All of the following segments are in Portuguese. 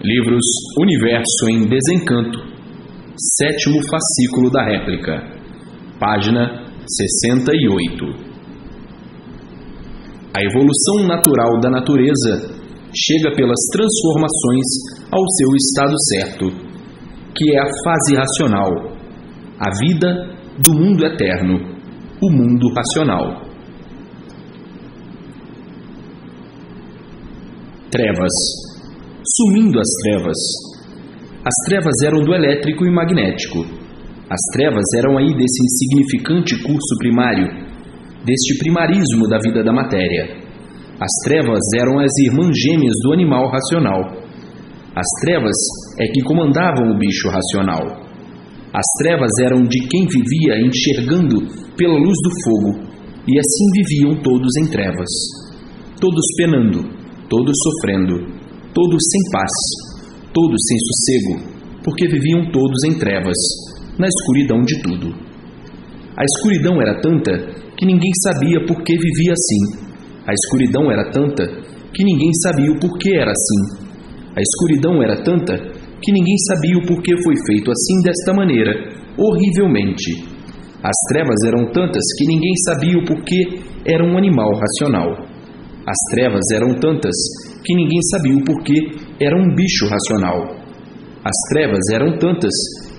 Livros Universo em Desencanto, 7º fascículo da réplica, página 68. A evolução natural da natureza chega pelas transformações ao seu estado certo, que é a fase racional, a vida do mundo eterno, o mundo racional. Trevas. Sumindo as trevas. As trevas eram do elétrico e magnético. As trevas eram aí desse insignificante curso primário, deste primarismo da vida da matéria. As trevas eram as irmãs gêmeas do animal racional. As trevas é que comandavam o bicho racional. As trevas eram de quem vivia enxergando pela luz do fogo, e assim viviam todos em trevas, todos penando, todos sofrendo, todos sem paz, todos sem sossego, porque viviam todos em trevas, na escuridão de tudo. A escuridão era tanta que ninguém sabia por que vivia assim. A escuridão era tanta que ninguém sabia o porquê era assim. A escuridão era tanta que ninguém sabia o porquê foi feito assim desta maneira, horrivelmente. As trevas eram tantas que ninguém sabia o porquê era um animal racional. As trevas eram tantas que ninguém sabia o porquê era um bicho racional. As trevas eram tantas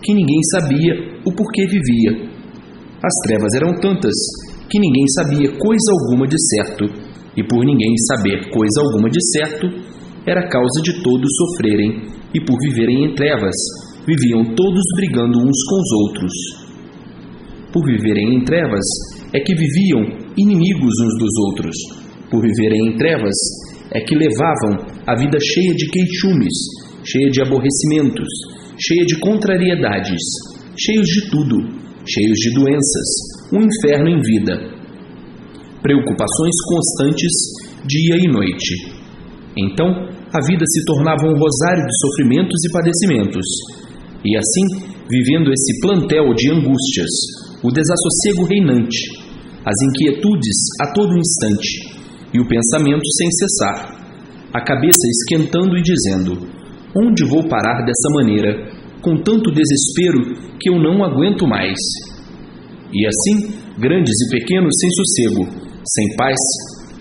que ninguém sabia o porquê vivia. As trevas eram tantas que ninguém sabia coisa alguma de certo, e por ninguém saber coisa alguma de certo, era causa de todos sofrerem, e por viverem em trevas, viviam todos brigando uns com os outros. Por viverem em trevas, é que viviam inimigos uns dos outros. Por viverem em trevas, é que levavam a vida cheia de queixumes, cheia de aborrecimentos, cheia de contrariedades, cheios de tudo, cheios de doenças, um inferno em vida. Preocupações constantes, dia e noite. Então, a vida se tornava um rosário de sofrimentos e padecimentos. E assim, vivendo esse plantel de angústias, o desassossego reinante, as inquietudes a todo instante, e o pensamento sem cessar, a cabeça esquentando e dizendo: onde vou parar dessa maneira, com tanto desespero que eu não aguento mais? E assim, grandes e pequenos sem sossego, sem paz,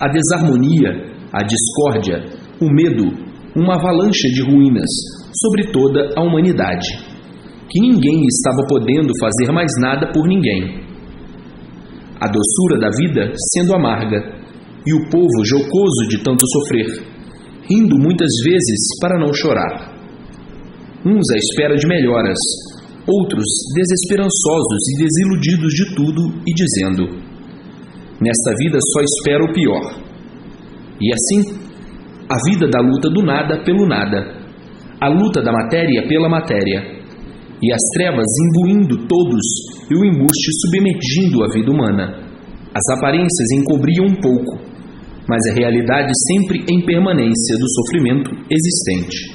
a desarmonia, a discórdia, o medo, uma avalanche de ruínas sobre toda a humanidade, que ninguém estava podendo fazer mais nada por ninguém. A doçura da vida sendo amarga, e o povo jocoso de tanto sofrer, rindo muitas vezes para não chorar. Uns à espera de melhoras, outros desesperançosos e desiludidos de tudo e dizendo: nesta vida só espero o pior. E assim, a vida da luta do nada pelo nada, a luta da matéria pela matéria, e as trevas imbuindo todos e o embuste submergindo a vida humana. As aparências encobriam um pouco, mas a realidade sempre em permanência do sofrimento existente.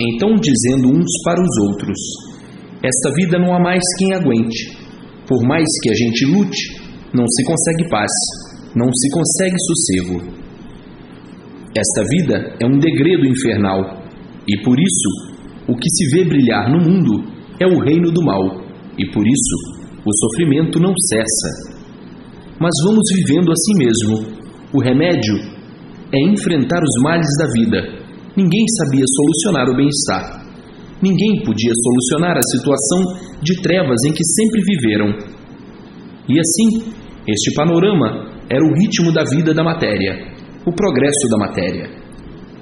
Então, dizendo uns para os outros: esta vida não há mais quem aguente. Por mais que a gente lute, não se consegue paz, não se consegue sossego. Esta vida é um degredo infernal, e por isso, o que se vê brilhar no mundo é o reino do mal, e por isso, o sofrimento não cessa. Mas vamos vivendo assim mesmo. O remédio é enfrentar os males da vida. Ninguém sabia solucionar o bem-estar. Ninguém podia solucionar a situação de trevas em que sempre viveram. E assim, este panorama era o ritmo da vida da matéria, o progresso da matéria,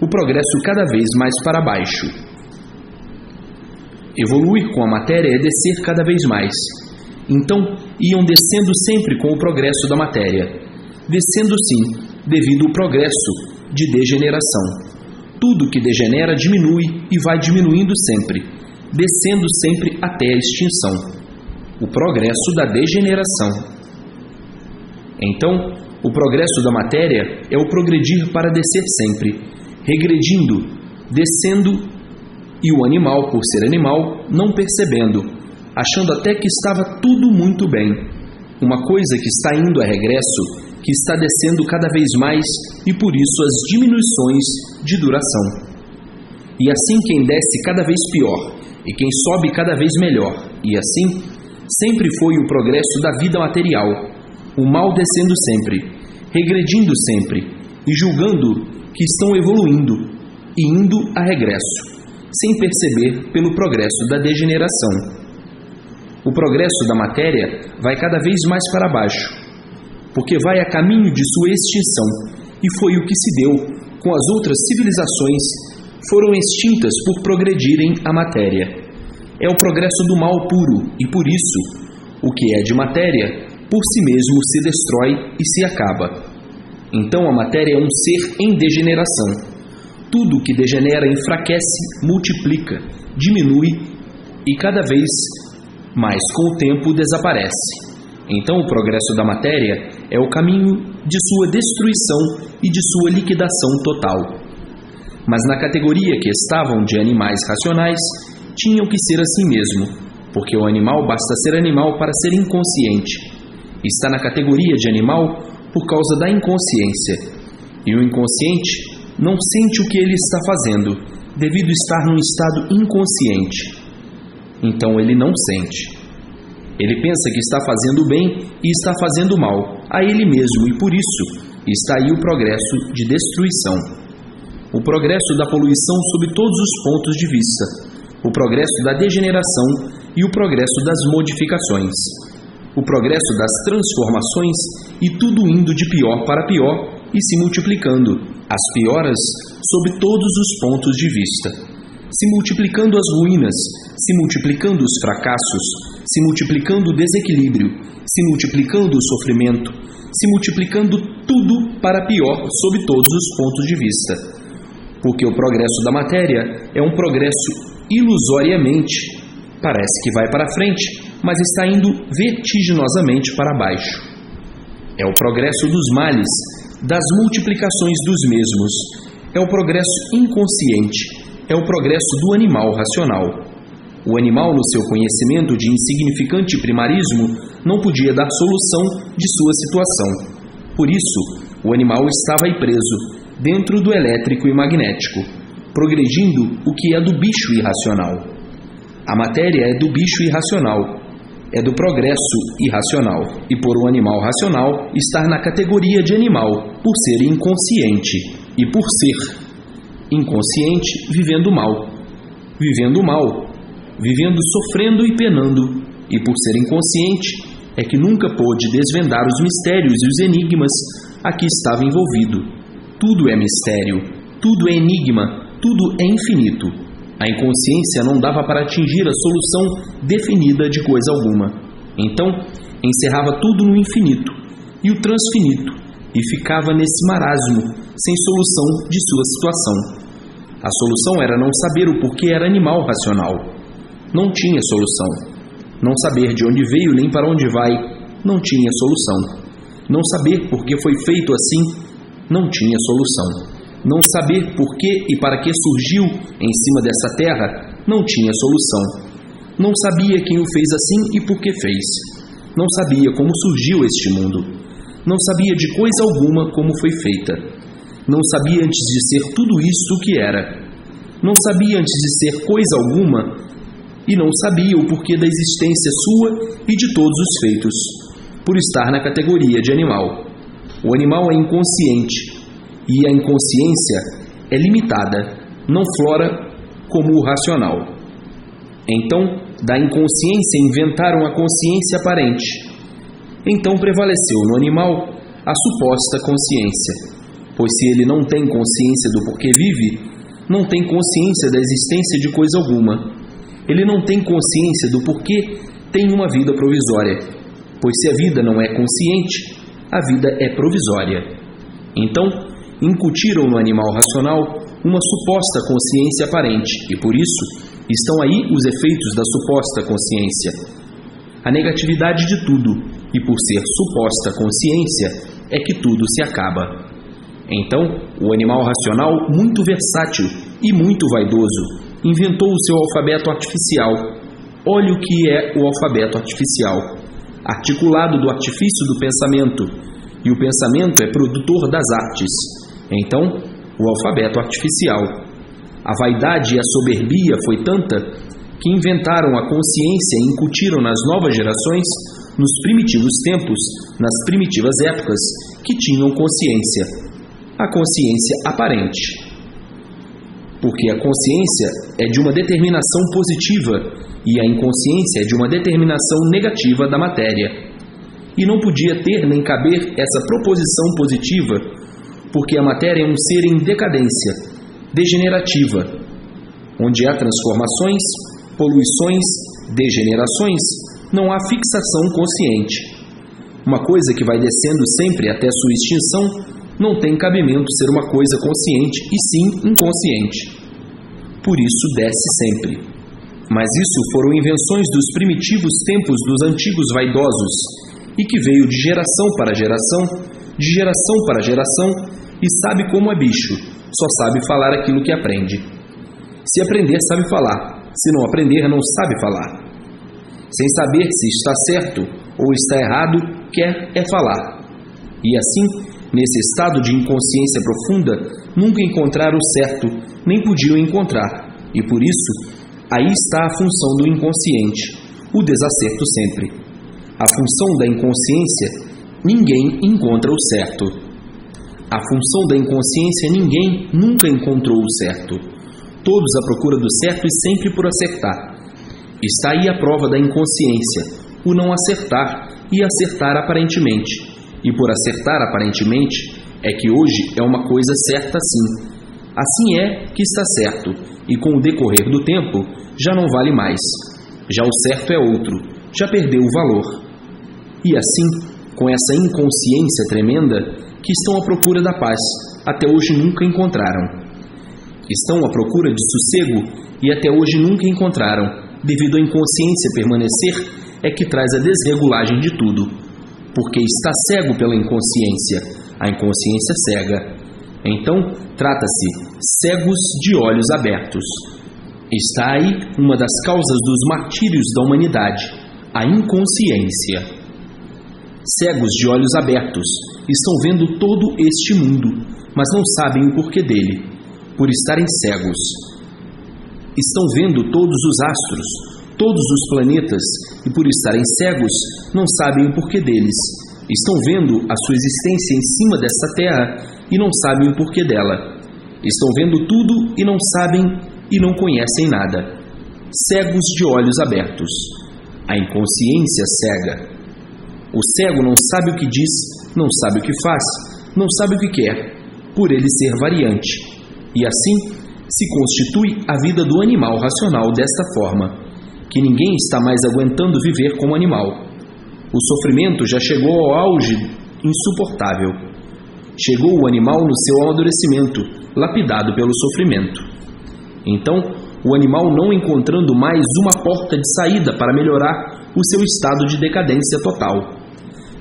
o progresso cada vez mais para baixo. Evoluir com a matéria é descer cada vez mais. Então, iam descendo sempre com o progresso da matéria, descendo sim, devido ao progresso de degeneração. Tudo que degenera diminui e vai diminuindo sempre, descendo sempre até a extinção. O progresso da degeneração. Então, o progresso da matéria é o progredir para descer sempre, regredindo, descendo, e o animal, por ser animal, não percebendo, achando até que estava tudo muito bem. Uma coisa que está indo a regresso, que está descendo cada vez mais, e por isso as diminuições de duração. e assim quem desce cada vez pior, e quem sobe cada vez melhor, e assim sempre foi o progresso da vida material, o mal descendo sempre, regredindo sempre, e julgando que estão evoluindo, e indo a regresso, sem perceber pelo progresso da degeneração. O progresso da matéria vai cada vez mais para baixo, porque vai a caminho de sua extinção, e foi o que se deu com as outras civilizações, foram extintas por progredirem a matéria. É o progresso do mal puro, e por isso, o que é de matéria, por si mesmo se destrói e se acaba. Então a matéria é um ser em degeneração. Tudo que degenera enfraquece, multiplica, diminui e cada vez mais com o tempo desaparece. Então o progresso da matéria é o caminho de sua destruição e de sua liquidação total. Mas na categoria que estavam de animais racionais, tinham que ser assim mesmo, porque o animal basta ser animal para ser inconsciente. Está na categoria de animal por causa da inconsciência. E o inconsciente não sente o que ele está fazendo, devido estar num estado inconsciente. Então ele não sente. Ele pensa que está fazendo bem e está fazendo mal a ele mesmo, e por isso está aí o progresso de destruição. O progresso da poluição sob todos os pontos de vista, o progresso da degeneração e o progresso das modificações, o progresso das transformações e tudo indo de pior para pior e se multiplicando, as pioras sob todos os pontos de vista, se multiplicando as ruínas, se multiplicando os fracassos, se multiplicando o desequilíbrio, se multiplicando o sofrimento, se multiplicando tudo para pior sob todos os pontos de vista. Porque o progresso da matéria é um progresso ilusoriamente, parece que vai para frente, mas está indo vertiginosamente para baixo. É o progresso dos males, das multiplicações dos mesmos, é o progresso inconsciente, é o progresso do animal racional. O animal, no seu conhecimento de insignificante primarismo, não podia dar solução de sua situação. Por isso, o animal estava aí preso, dentro do elétrico e magnético, progredindo o que é do bicho irracional. A matéria é do bicho irracional, é do progresso irracional, e por um animal racional estar na categoria de animal, por ser inconsciente, e por ser inconsciente, vivendo mal, vivendo sofrendo e penando, e por ser inconsciente, é que nunca pôde desvendar os mistérios e os enigmas a que estava envolvido. Tudo é mistério, tudo é enigma, tudo é infinito. A inconsciência não dava para atingir a solução definida de coisa alguma. Então, encerrava tudo no infinito e o transfinito, e ficava nesse marasmo, sem solução de sua situação. A solução era não saber o porquê era animal racional. Não tinha solução. Não saber de onde veio nem para onde vai, não tinha solução. Não saber por que foi feito assim, não tinha solução. Não saber por que e para que surgiu em cima dessa terra, não tinha solução. Não sabia quem o fez assim e por que fez. Não sabia como surgiu este mundo. Não sabia de coisa alguma como foi feita. Não sabia antes de ser tudo isso o que era. Não sabia antes de ser coisa alguma e não sabia o porquê da existência sua e de todos os feitos, por estar na categoria de animal. O animal é inconsciente, e a inconsciência é limitada, não flora como o racional. Então, da inconsciência inventaram a consciência aparente. Então prevaleceu no animal a suposta consciência, pois se ele não tem consciência do porquê vive, não tem consciência da existência de coisa alguma. Ele não tem consciência do porquê tem uma vida provisória, pois se a vida não é consciente, a vida é provisória. Então, incutiram no animal racional uma suposta consciência aparente, e por isso estão aí os efeitos da suposta consciência. A negatividade de tudo, e por ser suposta consciência, é que tudo se acaba. Então, o animal racional, muito versátil e muito vaidoso, inventou o seu alfabeto artificial. Olha o que é o alfabeto artificial, articulado do artifício do pensamento, e o pensamento é produtor das artes. Então, o alfabeto artificial. A vaidade e a soberbia foi tanta que inventaram a consciência e incutiram nas novas gerações, nos primitivos tempos, nas primitivas épocas, que tinham consciência, a consciência aparente. Porque a consciência é de uma determinação positiva e a inconsciência é de uma determinação negativa da matéria. E não podia ter nem caber essa proposição positiva, porque a matéria é um ser em decadência, degenerativa, onde há transformações, poluições, degenerações, não há fixação consciente. Uma coisa que vai descendo sempre até sua extinção não tem cabimento ser uma coisa consciente, e sim inconsciente. Por isso desce sempre. Mas isso foram invenções dos primitivos tempos dos antigos vaidosos, e que veio de geração para geração, e sabe como é bicho, só sabe falar aquilo que aprende. Se aprender, sabe falar, se não aprender, não sabe falar. Sem saber se está certo ou está errado, quer é falar. E assim, nesse estado de inconsciência profunda, nunca encontraram o certo, nem podiam encontrar, e por isso, aí está a função do inconsciente, o desacerto sempre. A função da inconsciência, ninguém encontra o certo. A função da inconsciência, ninguém nunca encontrou o certo. Todos à procura do certo e sempre por acertar. Está aí a prova da inconsciência, o não acertar e acertar aparentemente. E por acertar aparentemente, é que hoje é uma coisa certa assim. Assim é que está certo, e com o decorrer do tempo, já não vale mais. Já o certo é outro, já perdeu o valor. E assim, com essa inconsciência tremenda, que estão à procura da paz, até hoje nunca encontraram. Estão à procura de sossego e até hoje nunca encontraram, devido à inconsciência permanecer, é que traz a desregulagem de tudo. Porque está cego pela inconsciência, a inconsciência cega. Então, trata-se cegos de olhos abertos. Está aí uma das causas dos martírios da humanidade, a inconsciência. Cegos de olhos abertos, estão vendo todo este mundo, mas não sabem o porquê dele, por estarem cegos. Estão vendo todos os astros, todos os planetas, e por estarem cegos, não sabem o porquê deles. Estão vendo a sua existência em cima desta terra e não sabem o porquê dela. Estão vendo tudo e não sabem e não conhecem nada. Cegos de olhos abertos. A inconsciência cega. O cego não sabe o que diz, não sabe o que faz, não sabe o que quer, por ele ser variante. E assim se constitui a vida do animal racional desta forma, que ninguém está mais aguentando viver como animal. O sofrimento já chegou ao auge insuportável. Chegou o animal no seu amadurecimento, lapidado pelo sofrimento. Então, o animal não encontrando mais uma porta de saída para melhorar o seu estado de decadência total,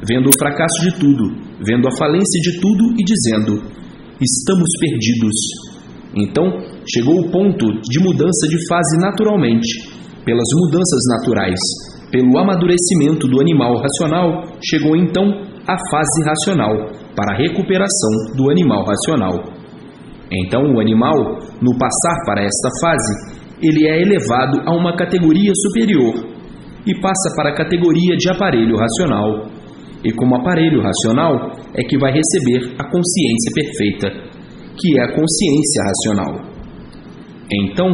vendo o fracasso de tudo, vendo a falência de tudo e dizendo: estamos perdidos. Então, chegou o ponto de mudança de fase naturalmente, pelas mudanças naturais, pelo amadurecimento do animal racional, chegou então a fase racional, para a recuperação do animal racional. Então, o animal, no passar para esta fase, ele é elevado a uma categoria superior e passa para a categoria de aparelho racional. E como aparelho racional é que vai receber a consciência perfeita, que é a consciência racional. Então,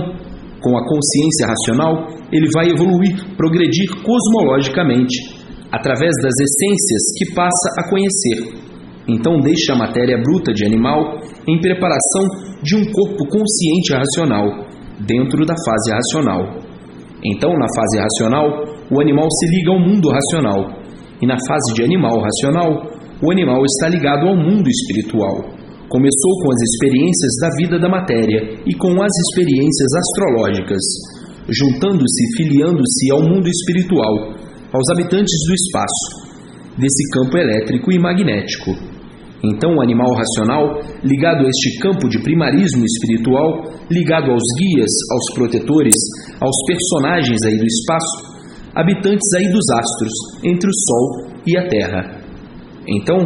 com a consciência racional, ele vai evoluir, progredir cosmologicamente, através das essências que passa a conhecer. Então deixa a matéria bruta de animal em preparação de um corpo consciente racional, dentro da fase racional. Então, na fase racional, o animal se liga ao mundo racional, e na fase de animal racional, o animal está ligado ao mundo espiritual. Começou com as experiências da vida da matéria e com as experiências astrológicas, juntando-se e filiando-se ao mundo espiritual, aos habitantes do espaço, desse campo elétrico e magnético. Então o animal racional, ligado a este campo de primarismo espiritual, ligado aos guias, aos protetores, aos personagens aí do espaço, habitantes aí dos astros, entre o Sol e a Terra. Então,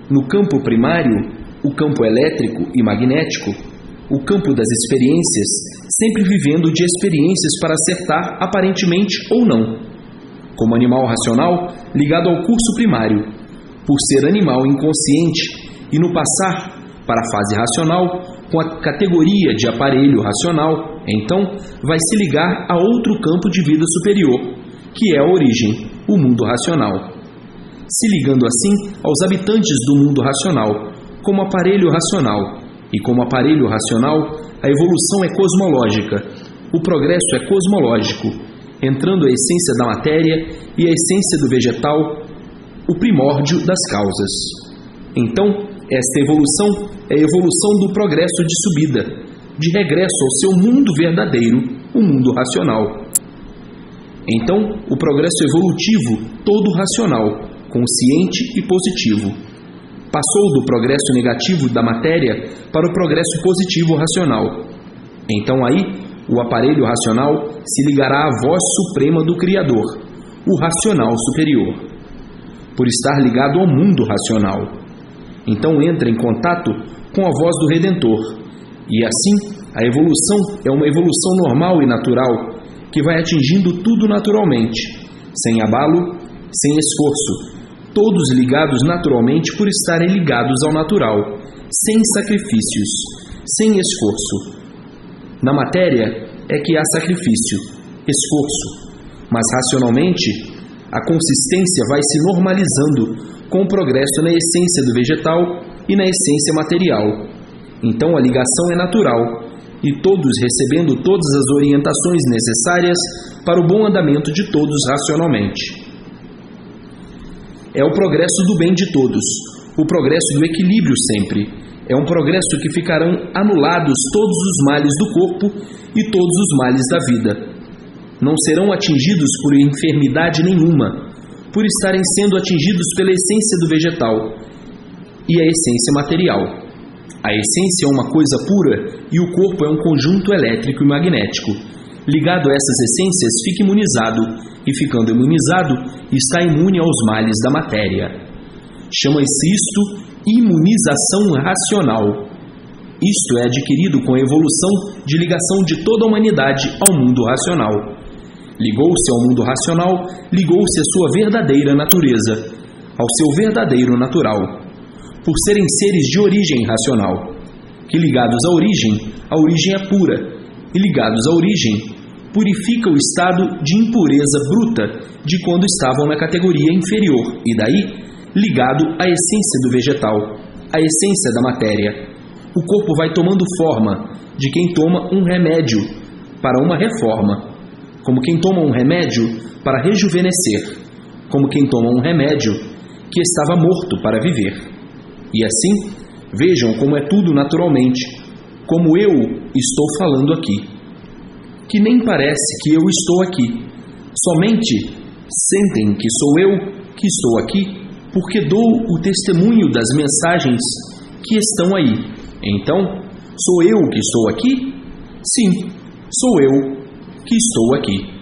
no campo primário, o campo elétrico e magnético, o campo das experiências, sempre vivendo de experiências para acertar aparentemente ou não. Como animal racional, ligado ao curso primário, por ser animal inconsciente e no passar para a fase racional, com a categoria de aparelho racional, então vai se ligar a outro campo de vida superior, que é a origem, o mundo racional. Se ligando assim aos habitantes do mundo racional, como aparelho racional, e como aparelho racional, a evolução é cosmológica, o progresso é cosmológico, entrando a essência da matéria e a essência do vegetal, o primórdio das causas. Então, esta evolução é a evolução do progresso de subida, de regresso ao seu mundo verdadeiro, o mundo racional. Então, o progresso evolutivo, todo racional, consciente e positivo, passou do progresso negativo da matéria para o progresso positivo racional. Então aí, o aparelho racional se ligará à voz suprema do Criador, o racional superior, por estar ligado ao mundo racional. Então entra em contato com a voz do Redentor, e assim a evolução é uma evolução normal e natural, que vai atingindo tudo naturalmente, sem abalo, sem esforço, todos ligados naturalmente por estarem ligados ao natural, sem sacrifícios, sem esforço. Na matéria é que há sacrifício, esforço, mas racionalmente a consistência vai se normalizando com o progresso na essência do vegetal e na essência material. Então a ligação é natural, e todos recebendo todas as orientações necessárias para o bom andamento de todos racionalmente. É o progresso do bem de todos, o progresso do equilíbrio sempre. É um progresso que ficarão anulados todos os males do corpo e todos os males da vida. Não serão atingidos por enfermidade nenhuma, por estarem sendo atingidos pela essência do vegetal e a essência material. A essência é uma coisa pura e o corpo é um conjunto elétrico e magnético. Ligado a essas essências, fica imunizado, e ficando imunizado, está imune aos males da matéria. Chama-se isto imunização racional. Isto é adquirido com a evolução de ligação de toda a humanidade ao mundo racional. Ligou-se ao mundo racional, ligou-se à sua verdadeira natureza, ao seu verdadeiro natural, por serem seres de origem racional, que ligados à origem é pura, e ligados à origem, purifica o estado de impureza bruta de quando estavam na categoria inferior, e daí, ligado à essência do vegetal, à essência da matéria. O corpo vai tomando forma de quem toma um remédio para uma reforma, como quem toma um remédio para rejuvenescer, como quem toma um remédio que estava morto para viver. E assim, vejam como é tudo naturalmente, como eu estou falando aqui, que nem parece que eu estou aqui, somente sentem que sou eu que estou aqui, porque dou o testemunho das mensagens que estão aí. Então, sou eu que estou aqui? Sim, sou eu que estou aqui.